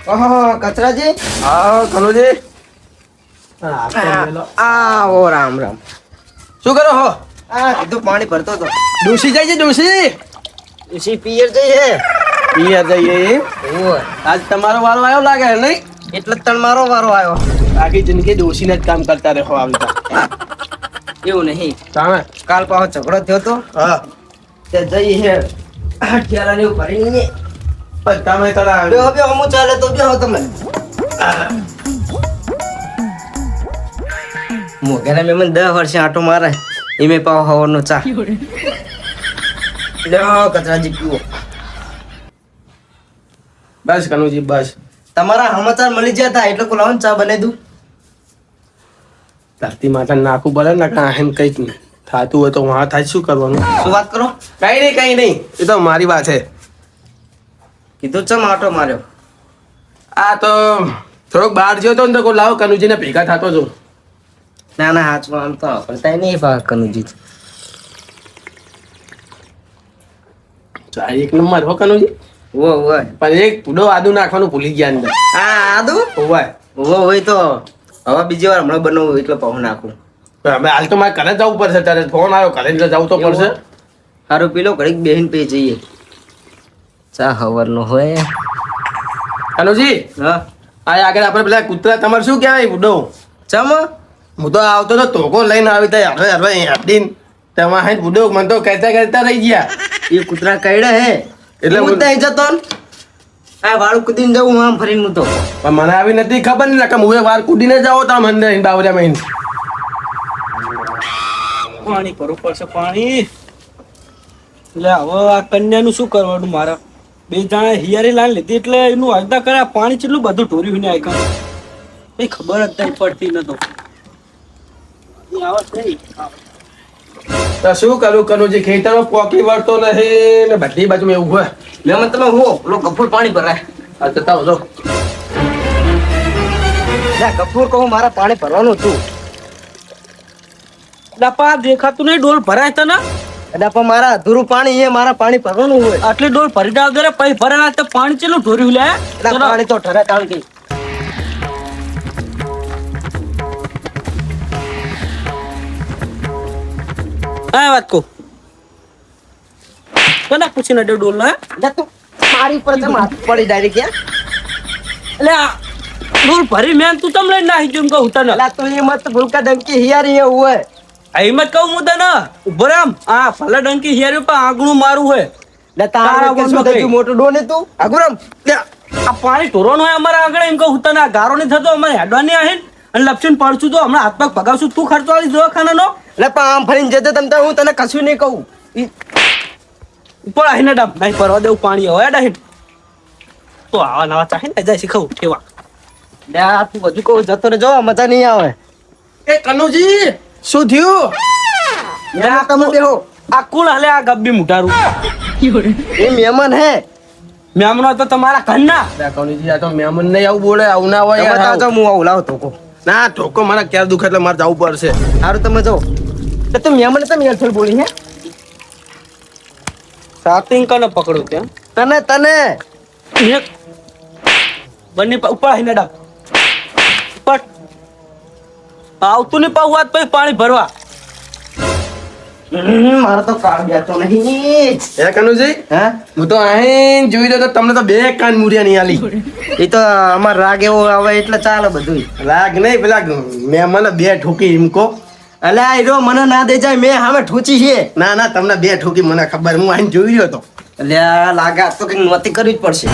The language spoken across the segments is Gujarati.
ઓહો કચરાજી. હા કનુજી. ઓ રામ રામ. શું કરો હો? કીધું પાણી ભરતો હતો. ડોસી જાય છે ડોસી. ડોસી પિયર જઈએ. પિયર જઈએ એમ? ઓય આજ તમારો વારો આવ્યો લાગે નહીં? એટલે તણ મારો વારો આવ્યો. આખી જિંદગી ડોસીને જ કામ કરતા રહો આવતા. એવું નહીં. સામે કાલ પાછો ઝઘડો થયો તો હા તે જઈ હે ઠેલા ને એવું ભરીને તમે તારા બેહો બેહો હું ચાલે તો બેહો તમે. મોગેરા મેમન 10 વર્ષે આટો મારે એમે પાવ હવાનો ચા લ્યો કચરાજી પીવો. બસ કનુજી બસ. તમારા સમાચાર મળી ગયા હતા એટલે કોલાવન ચા બનાવી દઉં. ધરતી માતા નાખવું પડે ને કાંઈ કઈક નહીં થાતું હોય તો વાં થાય શું કરવાનું? શું વાત કરો? કઈ નહીં એ તો મારી વાત છે. કીધું ચમ આટો માર્યો? આ તો થોડોક બહાર ગયો તો ને તો કોઈ લાવો કનુજીને ભેગા થતો છું. ના ના હાચમાં આમ તો પડતા નહીં પા કનુજી. ચા એક નંબર હો કનુજી. ઓ ઓય પણ એક પૂડો આદુ નાખવાનું ભૂલી ગયા અંદર. આદુ ઓવાય હોય તો હવે બીજી વાર હમણાં બનાવું એટલે પાઉં નાખું. હવે હાલ તો મારે ઘરે જવું પડશે. તારે ફોન આવ્યો ઘરે જવું તો પડશે. સારું પીલો ઘડીક બેહીને પી જઈએ. ચા હવારનો હોય. કનુજી હા આ આગળ આપણે પેલા કૂતરા તમારે શું કહેવાય પૂડો? ચમ હું તો આવતો તો ધોકો લઈને આવી ત્યાં હવે હડીને તેમાં હાઈ બુડો મને તો કહેતા રહી ગયા. એ કૂતરા કઈડે હે એટલે હું ત્યાં જતો ને આ વાળું કૂદીને જવું આમ ફરીને હું તો. પણ મને આવી નથી ખબર ને કે હું વાર કૂદીને જાઓ તો આમ અંદર બાવરિયામાં આવીને. પાણી ભરવું પડશે પાણી. એટલે હવે આ કન્યાનું શું કરવાનું મારે? બે જણા હિયારી લાઈન લીધી એટલે એનું અડધા કર્યા પાણી કેટલું બધું ઢોર્યું ને આયકા કઈ ખબર જ નહીં પડતી નતો. એ આવત નહીં. તો શું કરું કનુજી? ખેતરમાં પોકી વળતો નથી ને બધી બાજુ એવું હોય. મેમન તમે હો પેલો ગફૂર પાણી ભરાય. આ જતા હોજો. ગફૂર કહું મારા પાણી ભરવાનું હતું. ડપા દેખાતું નહીં ડોલ ભરાય તને? એટલે પણ મારા અધૂરું પાણી એ મારા પાણી ભરવાનું હોય. આટલી ડોલ ભરી ડાવ દે પછી ભરેલા તો પાણી ચેલું ઢોર્યું લે? એટલે પાણી તો ઠરે કારણ કે હા વાત કહું કોને પૂછીને ડે ડોલ લે? એટલે તું મારી પર તો માથું પડી ડાયરેક્ટ યાર. એટલે આ ડોલ ભરી મેં તું તમ લઈને નાહી જમ કહું તને. એટલે તું એ મત ભૂલકા ડંકી હિયારી એ હોય. આ હિંમત કહું હું તને ઉભો રામ આ ભલે ડંકી હિયારી પર આંગણું મારું હોય. એટલે તારા બોલમાં શું કઈ? થયું મોટું ડોને તું અગુરમ આ પાણી ઢોરવાનું હોય અમારા આગળ એમ કહું તને આ ગારો નહીં થતો અમારે હેડવાની આહીન અને લપસીને પડશું તો હમણાં હાથ પગ ભગાવશું તું ખર્ચો વાળી દવાખાનાનો. એટલે પણ આમ ફરીને જતો તમ તો હું તને કશું નહીં કહું. ઉપર આહીને ડબ નહીં પરવા દેવું પાણી હવે ડાહીન તો આવા નવા ચાહે ને જાય શીખવું કેવા. લે આ તું બધું કહું જતો ને જો મજા નહીં આવે. એ કનુજી શું થયું? લે આ તમે બેહો. આ કુલ હલે આ ગબ્બી મુટારું એ મહેમાન હે. મેમનો તો તમારા ઘરના કનુજી આ તો મહેમાન નહીં આવું બોલે આવું ના હોય યાર. બતાવજો હું આવું લાવ ધોકો. ના ધોકો મારા ક્યારે દુખે એટલે મારે જવું પડશે. સારું તમે જો તો તું મહેમાન તમે યાર બોલી હે સાતિંગ કને પકડો ત્યાં તને તને એક બંને ઉપર આવીને ડબ ઉપર આવતું નહીં પાવું વાત પછી પાણી ભરવા. મારો તો કાળ બેઠો નહીં. હે કનુજી હા હું તો અહીં જોઈ દો તો તમને તો બે કાન મુરિયા નહીં આલી. એ તો અમાર રાગ એવો આવે એટલે ચાલે બધું. રાગ નહીં પેલા મહેમાન બે ઠોકી એમ કહો. અલ્યા આ રહ્યો મને ના દે જાય મેં સામે ઠૂચી છે. ના ના તમને બે ઠોકી મને ખબર હું અહીં જોઈ રહ્યો તો. અલ્યા લાગે આ તો કઈક નોતી કરવી જ પડશે.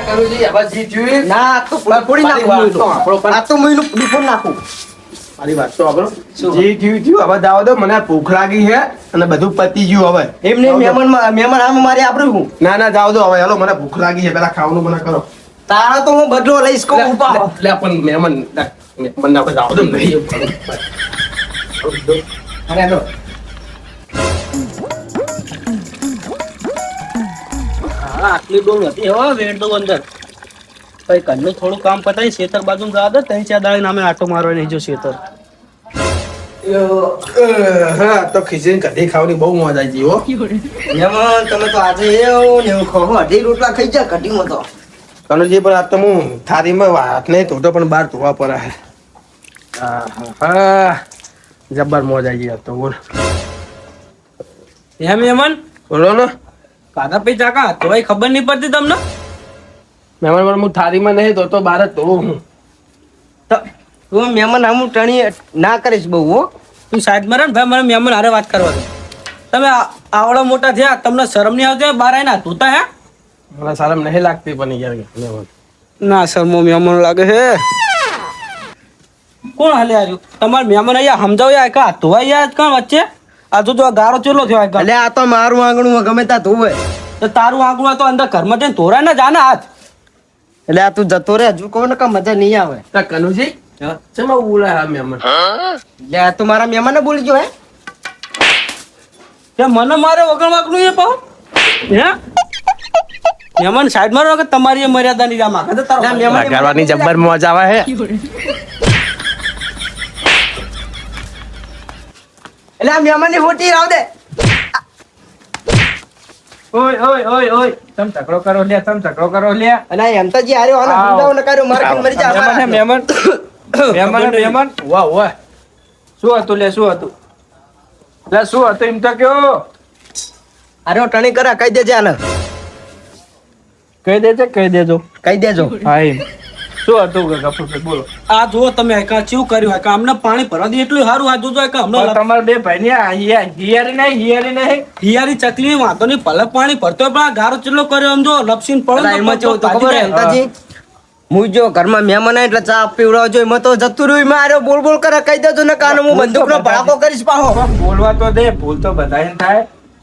કનુજી હવે જી જોઈ ના આ તો ફોડી નાખું. આ તો મુઈનું ફોડી નાખું. મારી વાત તો આપણો શું? જે થયું હવે દાવ દો મને ભૂખ લાગી છે અને બધું પતી ગયું હવે. એમને મહેમાન આમ મારે આપણું હું ના ના જાવ દો હવે હાલો મને ભૂખ લાગી છે પેલા ખાવાનું મને કરો. તારા તો હું બદલો લઈશ કહું ઉપા. લે પણ મહેમાન મને આપણે જાવ દો નહીં અરે હેલો હા આટલી ડોલ હતી હવે વેડ દો અંદર પછી ઘરનું થોડું કામ પતાવી શેતર બાજુ જવા દે ત્રણ ચાર દાડી નામે આટો મારવા નહીં જો શેતર હા તો ખીચડી કઢી ખાવાની બહુ મજા આવી ગઈ હો. મહેમાન તમે તો આજે એવું ને એવું ખો અઢી રોટલા ખાઈ જાય કઢીમાં તો. કનુજી પણ આ તો હું થાળીમાં વાત નહીં ધોતો પણ બહાર ધોવા પડે. હા જબર મોજ આવી ગઈ તો બોલ. એમ મહેમાન બોલો ને કાકા પી ચાકા તો ભાઈ ખબર નહીં પડતી તમને. મહેમાન પણ હું થાળીમાં નહીં ધોતો બહાર જ ધોવું હું. તો તું મહેમાન આમ ટણી ના કરીશ બહુ હો. તું સાઈડમાં રહે ને ભાઈ, મને મહેમાન હારે વાત કરવા દો. તમે આવડા મોટા થયા, તમને શરમ નહીં આવતી બહાર આવીને ધોતા હે? મને શરમ નહીં લાગતી પણ યાર મહેમાન. ના શરમો મહેમાન લાગે છે. કોણ હાલે આવ્યું તમારે મહેમાન અહીંયા સમજાવ્યા કા ધોવા યાર કાં વચ્ચે આ તો આ ગારો ચેલો થયો એટલે આ તો મારું આંગણું ગમે ત્યાં ધોવે. તો તારું આંગળું તો અંદર ઘરમાં જઈને ધોરા ને જાને હાથ. એટલે આ તું જતો રે હજુ કહું ને કે મજા નહીં આવે. તા કનુજી ચેમાં બોલાય આ મહેમાન? એટલે આ તો મારા મહેમાન બોલી ગયો હે. તે મને મારે વગર વાગનું એ પાહો હે મહેમાન સાઈડમાં રહો કે તમારી એ મર્યાદા ની રામ આખા તારો મહેમાન કરવાની જબ્બર મોજ આવે હે. એટલે આ મહેમાન ની હોટી રાવ દે. ઓય ઓય ઓય ઓય તમ ઝઘડો કરો લે, તમ ઝઘડો કરો લે. અને એમ તો જે આર્યો આને સમજાવો ન કર્યો મારે કેમ મરી જા. મહેમાન મહેમાન મહેમાન વાહ વાહ શું હતું લે, શું હતું લે, શું હતું એમ તો કયો. આર્યો ટણી કરા કહી દેજે આને. કહી દેજો, કહી દેજો. કહી દેજો. હા એમ શું હતું કે ગફુરભાઈ બોલો. આ જુઓ તમે એકા ચેવું કર્યું એકા અમને પાણી ભરવા દે એટલું સારું. આ જોજો એકા અમને તમારે બે ભાઈ ની હિયારી નહીં હિયારી ચકલી વાંધો નહીં ભલે પાણી ભરતો પણ આ ગારો ચેટલો કર્યો આમ જો લપસીને પડો એમાં કેવું તો ખબર હે અંતાજી હું જો ઘરમાં મહેમાન આવે એટલે ચા પીવડાવજો એમાં તો જતું રહ્યું એમાં આર્યો બોલ બોલ કરે કહી દેજો ને કાનો હું બંદૂકનો ભડાકો કરીશ પાહો. બોલવા તો દે, ભૂલ તો બધાને થાય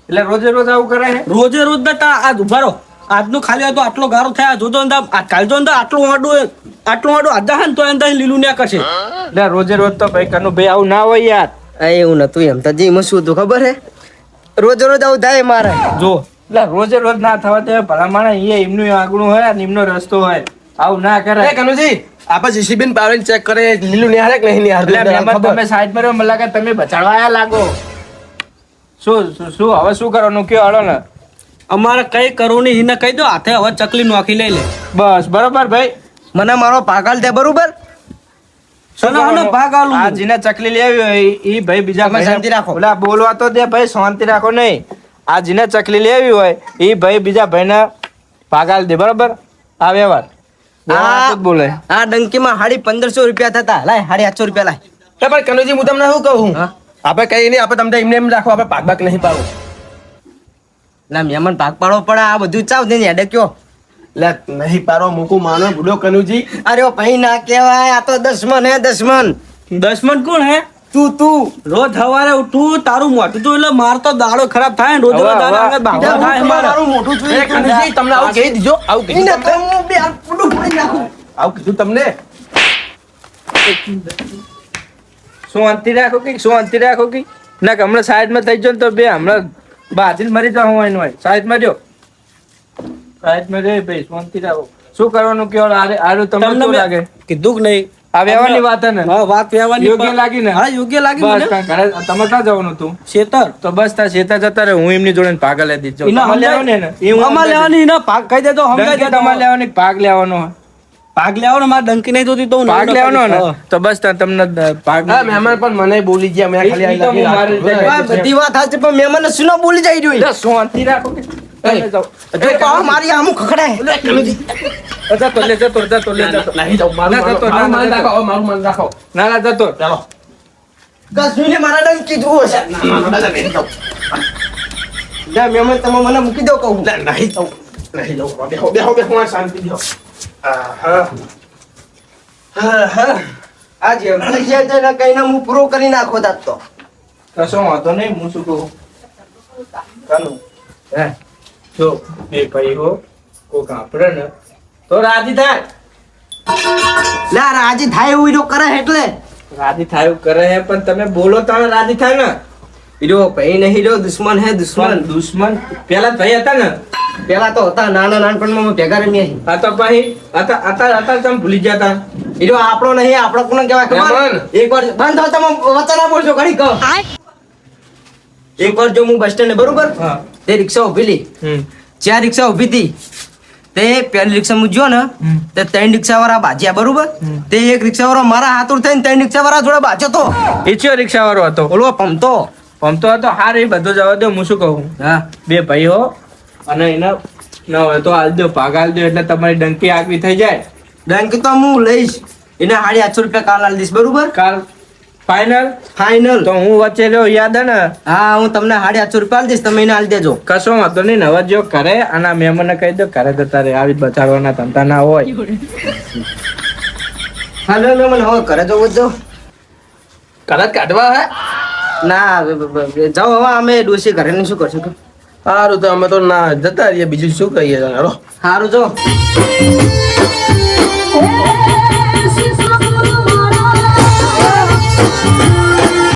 એટલે રોજે રોજ આવું કરે છે. રોજે રોજ ના આજ ઉભા રહો. આજનું ખાલી હોય તો આટલો ગારો થયા જોજો અંદર કાલ જો અંદર આટલું વાડું આધા હે ને તો અંદર લીલું ના કરશે. એટલે રોજે રોજ તો ભાઈ કનું ભાઈ આવું ના હોય યાર. એવું નતું એમ તો એમાં શું હતું ખબર હે રોજ રોજ આવું થાય મારે. જો એટલે રોજે રોજ ના થવા દે ભલા માણસ અહીંયા એમનું આગળું હોય અને એમનો રસ્તો હોય આવું ના કરે. એ કનુજી આપણે જીસીબીન પાવર ચેક કરે લીલું નિહાળે કે નહીં નિહાળતું. તમે સાઈડ માં રહ્યો મને લાગે તમે બચાડવા આયા લાગો. શું શું હવે શું કરવાનું કયો હળો ને. અમારે કઈ કરવું નહીં એને કહી દો હાથે હવે ચકલી નોખી લઈ લે બસ. બરોબર ભાઈ મને મારો પાગલ દે બરોબર. ભાગ આલું આ જેને ચકલી લેવી હોય ઈ ભાઈ બીજા તમે શાંતિ રાખો. ઓલા બોલવા તો દે ભાઈ, શાંતિ રાખો નહીં. આ જેને ચકલી લેવી હોય ઈ ભાઈ બીજા ભાઈને ભાગાલ દે બરોબર. આ વ્યવહાર બોલે. આ ડંકીમાં 1550 રૂપિયા થતા લાય 850 રૂપિયા લાય. તો પણ કનુજી હું તમને શું કહું હા? આપણે કઈ નહીં આપણે તમને એમને એમ રાખો આપણે પાક બાક નહીં પાડવું. ના મહેમાન ભાગ પાડવો પડે આ બધું ચાવ દે ને હેડે કયો. લે નહીં પાડો મૂકું માનો બુડો કનુજી. અરે ભાઈ ના કહેવાય આ તો દશમન હે દશમન. દશમન કોણ હે? તું રોજ સવારે ઉઠું તારું મોટું જોઈ એટલે માર તો દાડો ખરાબ થાય ને રોજ રોજ દાડો આગળ ભાગવા થાય મારે. મારું મોઢું એ જોઈએ કનુજી તમને આવું કહી દીધો આવું કીધું એને તમને? તો હું બે હાથ પૂરું ફોડી નાખું. આવું કીધું તમને? શાંતિ રાખો કે શાંતિ રાખો કે ના કે હમણાં સાઈડમાં થઈ જાવ ને તો બે હમણાં બાજી મરી જાવ હોય સાઈડમાં રહ્યો. સાઈડમાં રહ્યો ભાઈ શાંતિ રાખો. શું કરવાનું કયો આરું તમને શું લાગે? કીધું કે નહીં આ વ્યવહારની વાત હે ને? હા વાત વ્યવહારની યોગ્ય લાગી ને? હા યોગ્ય લાગી મને. બસ ઘરે તમે ક્યાં જવાનું તું? શેતર. તો બસ તા શેતર જતા રહે હું એમની જોડે ભાગ લઈ દીધો. તમારે લેવાની ને? અમાર લેવાની ને ભાગ કહી દેતો સમજાઈ દે. તમારે લેવાની ભાગ લેવાનો ભાગ લેવાનો મારે ડંકી નહીં જોતી તો હું ભાગ લેવાનો ને તો બસ તમને ભાગ. હા મહેમાન પણ મને બોલી ગયા મેં ખાલી આ બધી વાત સાચી પણ મહેમાન શું ના બોલી જાય રહ્યો. શાંતિ રાખો કે જો પાવ મારી આમું ખખડાય. જતો લે જતો નહીં જાઉં મારું મન રાખો મારું મન રાખો. ના ના જતો ચાલો કસુને મારા ડંકી જુઓ છે. નહીં જાઉં જા મહેમાન તમે મને મૂકી દો કહું. નહીં જાઉં નહીં જાઉં બેહો બેહો બેહો શાંતિ દો. આ જે પૈસા છે ને કઈ હું પૂરો કરી નાખો દાત તો. કશો વાંધો નહીં હું શું કહું કાનું હે જો બે ભાઈ હો કોક આપડે ને તો રાજી થાય. લા રાજી થાય એવું ઈરો કરે એટલે રાજી થાય એવું કરે હે પણ તમે બોલો તો રાજી થાય ને. હીરો ભાઈ નહીં હીરો દુશ્મન હે દુશ્મન. દુશ્મન પેલા ભાઈ હતા ને પેલા તો હતા નાના નાનપણમાં ભેગા રમ્યા આ તો ભાઈ હતા તમે ભૂલી ગયા હતા ઈરો આપણો નહીં, આપણો કોને કહેવાય ખબર? મહેમાન. એકવાર બંધ થાવ, તમે વચન ના બોલશો ઘડીક. એકવાર જો હું બસ સ્ટેન્ડ બરોબર હા. તે રિક્ષા ઉભી લી, હમ. ચાર રિક્ષા ઉભી હતી. તે પેલી રિક્ષા હું જો ને તે ત્રણ રિક્ષા વાળા બાજ્યા બરોબર. તે એક રિક્ષા વાળો મારા હાથ થઈને ત્રણ રિક્ષા વાળા જોડે બાજ્યો તો. ઈચ્છ્યો રિક્ષા વાળો હતો, ઓલો પમતો. પમતો હતો. હાર એ બધો જવા દો, હું શું કહું, હા બે ભાઈ હો અને એના ન હોય તો હાલ દો, ભાગ હાલ દો એટલે તમારી ડંકી આગવી થઈ જાય. ડંક તો હું લઈશ, એને 850 કાલ આલી દઈશ બરોબર. કાલ ફાઇનલ. ફાઈનલ. તો હું વચ્ચે રહ્યો, યાદ હે ને? હા હું તમને 850 આલી દઈશ, તમે એને આલી દેજો. કશો વાંધો નહીં. નવા જો કરે અને આ મહેમાનને કહી દો ઘરે જતા રહે, આવી બચાવવાના ધંધા ના હોય. હાલો મેં મને હવે ઘરે જવું જ ઘરે જ કાઢવા હે ના જાઓ હવે અમે ડોસી ઘરે ને શું કરશું કે સારું તો અમે તો ના જતા રહીએ, બીજું શું કહીએ? હાલો. સારું જો